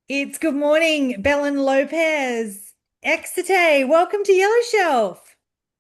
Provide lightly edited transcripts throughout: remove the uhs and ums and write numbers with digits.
It's good morning, Belen Lopez. Exite, welcome to Yellow Shelf.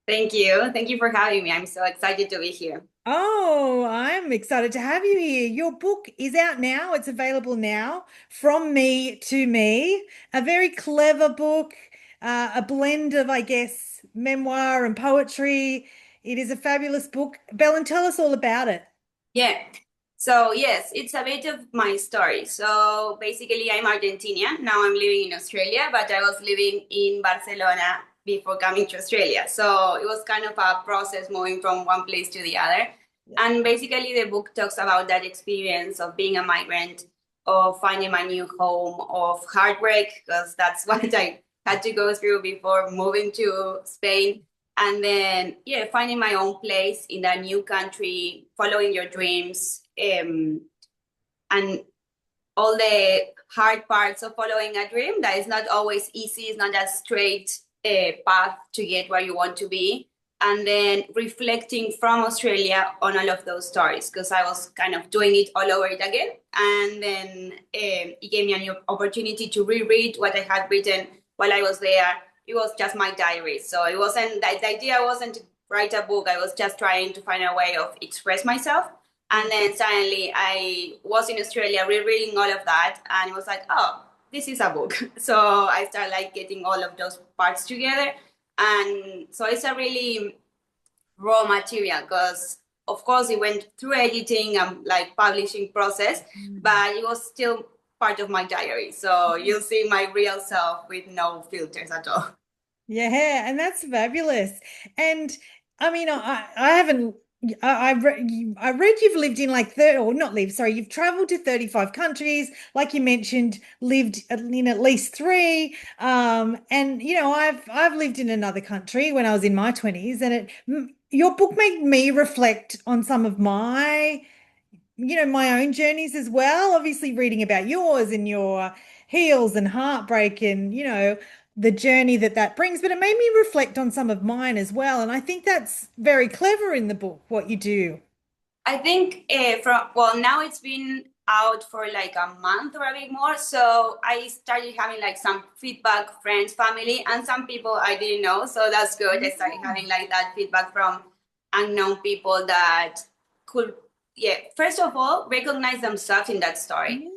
Thank you. Thank you for having me. I'm so excited to be here. Oh, I'm excited to have you here. Your book is out now. It's available now. From Me to Me, a very clever book, a blend of, I guess, memoir and poetry. It is a fabulous book. Belen, tell us all about it. Yeah. So, yes, it's a bit of my story. So, basically, I'm Argentinian. Now I'm living in Australia, but I was living in Barcelona before coming to Australia. So, it was kind of a process moving from one place to the other. And basically, the book talks about that experience of being a migrant, of finding my new home, of heartbreak, because that's what I had to go through before moving to Spain. And then, yeah, finding my own place in that new country, following your dreams, and all the hard parts of following a dream that is not always easy, it's not a straight path to get where you want to be. And then reflecting from Australia on all of those stories, because I was kind of doing it all over it again. And then it gave me a new opportunity to reread what I had written while I was there. It was just my diary. So it wasn't, the idea wasn't to write a book. I was just trying to find a way of express myself. And then suddenly I was in Australia rereading all of that, and it was like, oh, this is a book. So I started like getting all of those parts together. And so it's a really raw material because of course it went through editing and like publishing process, Mm. but it was still part of my diary. So you'll see my real self with no filters at all. Yeah, and that's fabulous. And I mean, I haven't. I read you've lived in like 30, or not lived, sorry, you've traveled to 35 countries, like you mentioned, lived in at least three. And I've lived in another country when I was in my 20s, and your book made me reflect on some of my own journeys as well. Obviously, reading about yours and your heals and heartbreak and, the journey that brings. But it made me reflect on some of mine as well. And I think that's very clever in the book, what you do. I think from well now it's been out for like a month or a bit more. So I started having like some feedback, friends, family, and some people I didn't know. So that's good. I started having like that feedback from unknown people that could, yeah, first of all, recognize themselves in that story. Yes.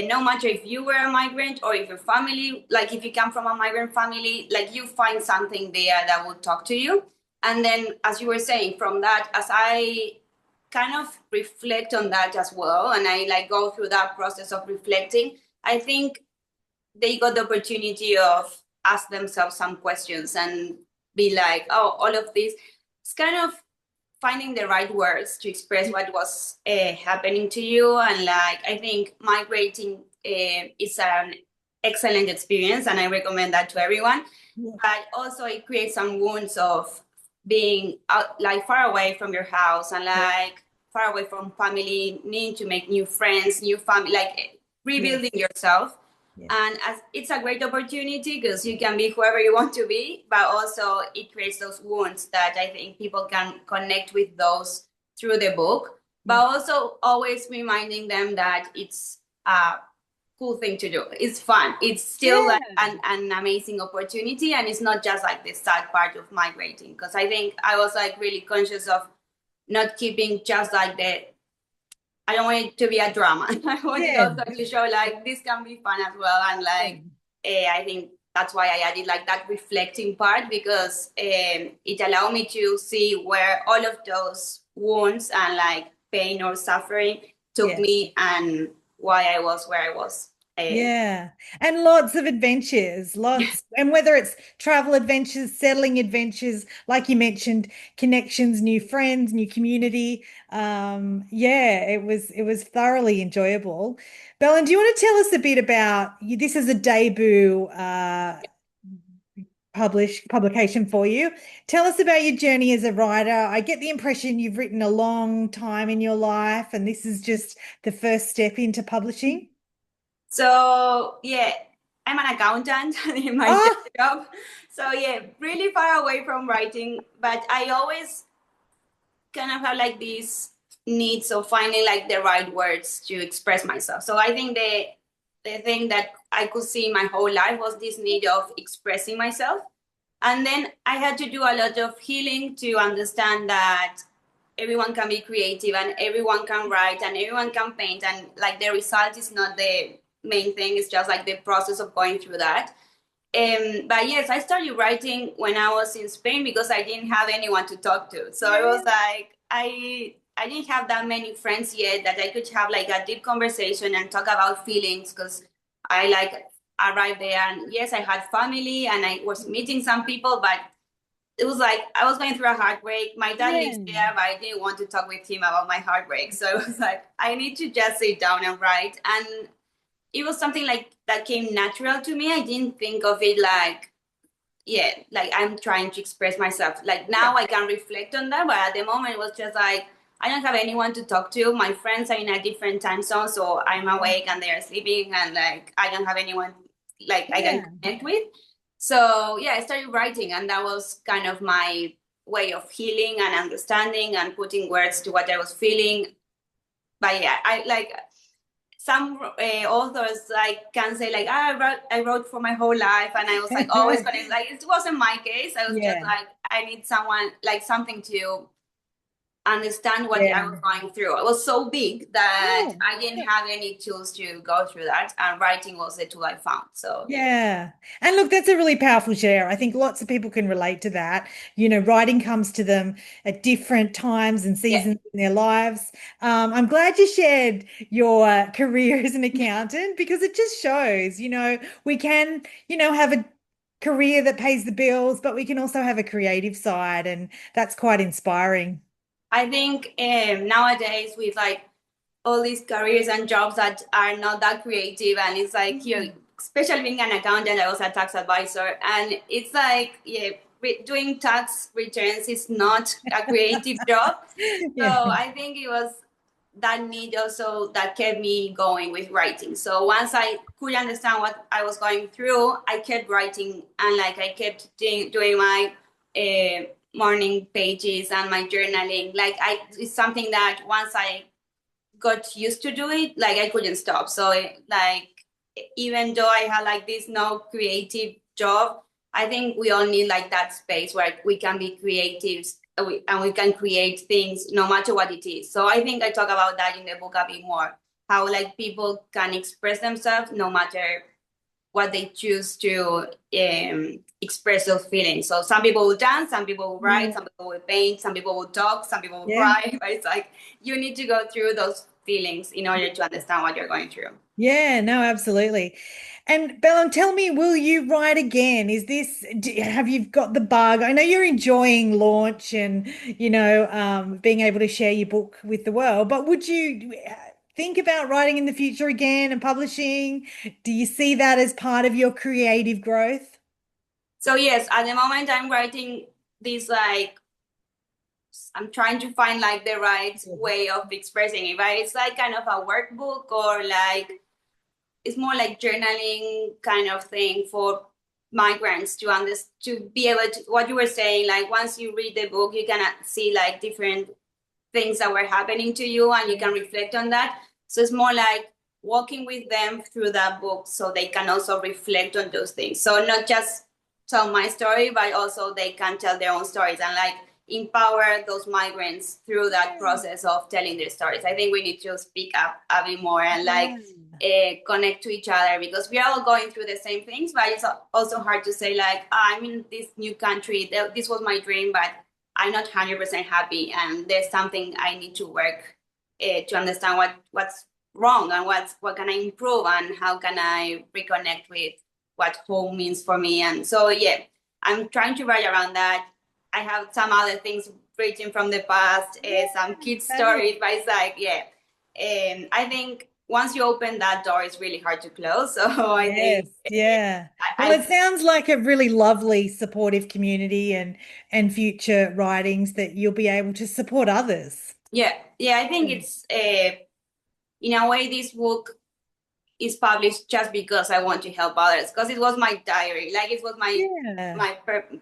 No matter if you were a migrant or if your family, like if you come from a migrant family, like you find something there that will talk to you. And then, as you were saying, from that, as I kind of reflect on that as well, and I like go through that process of reflecting, I think they got the opportunity of ask themselves some questions and be like, oh, all of this. It's kind of finding the right words to express what was happening to you. And like, I think migrating is an excellent experience, and I recommend that to everyone. Yeah. But also, it creates some wounds of being out, like far away from your house and Yeah. like far away from family, needing to make new friends, new family, like rebuilding Yes. yourself. Yes. And as it's a great opportunity because you can be whoever you want to be, but also it creates those wounds that I think people can connect with those through the book, but Yes. also always reminding them that it's a cool thing to do. It's fun. It's still like Yeah. an amazing opportunity, and it's not just like the sad part of migrating. Because I think I was like really conscious of not keeping just like the I don't want it to be a drama. I want it Yeah. also to show like this can be fun as well. And like, I think that's why I added like that reflecting part because it allowed me to see where all of those wounds and like pain or suffering took Yeah. me and why I was where I was. Yeah. And lots of adventures, lots. And whether it's travel adventures, settling adventures, like you mentioned, connections, new friends, new community. Yeah, it was thoroughly enjoyable. Belen, do you want to tell us a bit about this is a debut publication for you. Tell us about your journey as a writer. I get the impression you've written a long time in your life, and this is just the first step into publishing. So yeah, I'm an accountant in my day Oh, job. So yeah, really far away from writing, but I always kind of have like these needs of finding like the right words to express myself. So I think the the thing that I could see my whole life was this need of expressing myself. And then I had to do a lot of healing to understand that everyone can be creative and everyone can write and everyone can paint, and like the result is not the main thing, it's just like the process of going through that. But yes, I started writing when I was in Spain because I didn't have anyone to talk to. So I was like, I didn't have that many friends yet that I could have like a deep conversation and talk about feelings, because I like arrived there and yes, I had family and I was meeting some people, but it was like I was going through a heartbreak. My dad lives Yeah. there, but I didn't want to talk with him about my heartbreak. So it was like I need to just sit down and write. And it was something like that came natural to me. I didn't think of it like, yeah, like I'm trying to express myself. Like Yeah. now I can reflect on that, but at the moment it was just like I don't have anyone to talk to. My friends are in a different time zone, so I'm awake and they're sleeping, and like I don't have anyone like I can Yeah. connect with. So yeah, I started writing, and that was kind of my way of healing and understanding and putting words to what I was feeling. But yeah, I like some authors like can say like, ah, I wrote for my whole life, and I was like always gonna like it wasn't my case. I was just Yeah. like I need someone like something to understand what I Yeah. was going through. It was so big that Yeah. I didn't have any tools to go through that, and writing was the tool I found. So yeah. Yeah. And look, that's a really powerful share. I think lots of people can relate to that. Writing comes to them at different times and Yeah. seasons in their lives. I'm glad you shared your career as an accountant because it just shows, we can, have a career that pays the bills, but we can also have a creative side, and that's quite inspiring. I think nowadays with like all these careers and jobs that are not that creative, and it's like you, especially being an accountant, I was a tax advisor, and it's like yeah, doing tax returns is not a creative job. So Yeah. I think it was that need also that kept me going with writing. So once I could understand what I was going through, I kept writing, and like I kept doing my morning pages and my journaling. Like it's something that once I got used to do it, like I couldn't stop. So like even though I had like this no creative job, I think we all need like that space where we can be creatives, and we can create things no matter what it is. So I think I talk about that in the book a bit more, how like people can express themselves no matter what they choose to express those feelings. So some people will dance, some people will write, Yeah. some people will paint, some people will talk, some people will Yeah. cry. But it's like you need to go through those feelings in order to understand what you're going through. Yeah, no, absolutely. And Bellum, tell me, will you write again? Have you got the bug? I know you're enjoying launch and, being able to share your book with the world, but would you think about writing in the future again and publishing? Do you see that as part of your creative growth? So yes, at the moment I'm writing this like I'm trying to find like the right way of expressing it, but it's like kind of a workbook, or like it's more like journaling kind of thing for migrants to understand, to be able to what you were saying, like once you read the book you can see like different things that were happening to you, and you can reflect on that. So it's more like walking with them through that book so they can also reflect on those things, so not just tell my story, but also they can tell their own stories and like empower those migrants through that process of telling their stories. I think we need to speak up a bit more and like Yeah. connect to each other, because we are all going through the same things, but it's also hard to say like, I'm in this new country, this was my dream, but I'm not 100% happy, and there's something I need to work to understand what's wrong, and what can I improve, and how can I reconnect with what home means for me. And so yeah, I'm trying to write around that. I have some other things written from the past, Yeah, some kids fabulous. stories, but it's like yeah, and I think once you open that door, it's really hard to close. So I Yes, think yeah. Well, I it sounds like a really lovely supportive community and future writings that you'll be able to support others. yeah, yeah, I think it's in a way this book is published just because I want to help others, because it was my diary, like it was Yeah. my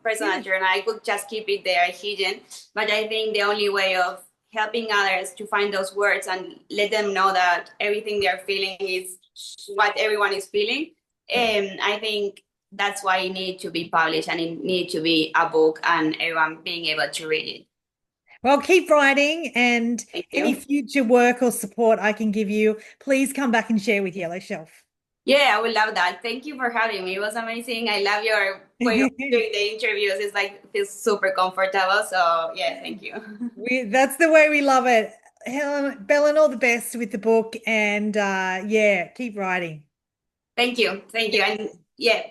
personal Yeah. journal. I could just keep it there hidden, but I think the only way of helping others to find those words and let them know that everything they're feeling is what everyone is feeling. And I think that's why it needed to be published and it needed to be a book and everyone being able to read it. Well, keep writing, and Thank any you. future work or support I can give you, please come back and share with Yellow Shelf. Yeah, I would love that. Thank you for having me. It was amazing. I love your way of doing the interviews. It's like feels super comfortable. So yeah, thank you. That's the way we love it. Helen, Belen, all the best with the book, and yeah, keep writing. Thank you. Thank you. And yeah,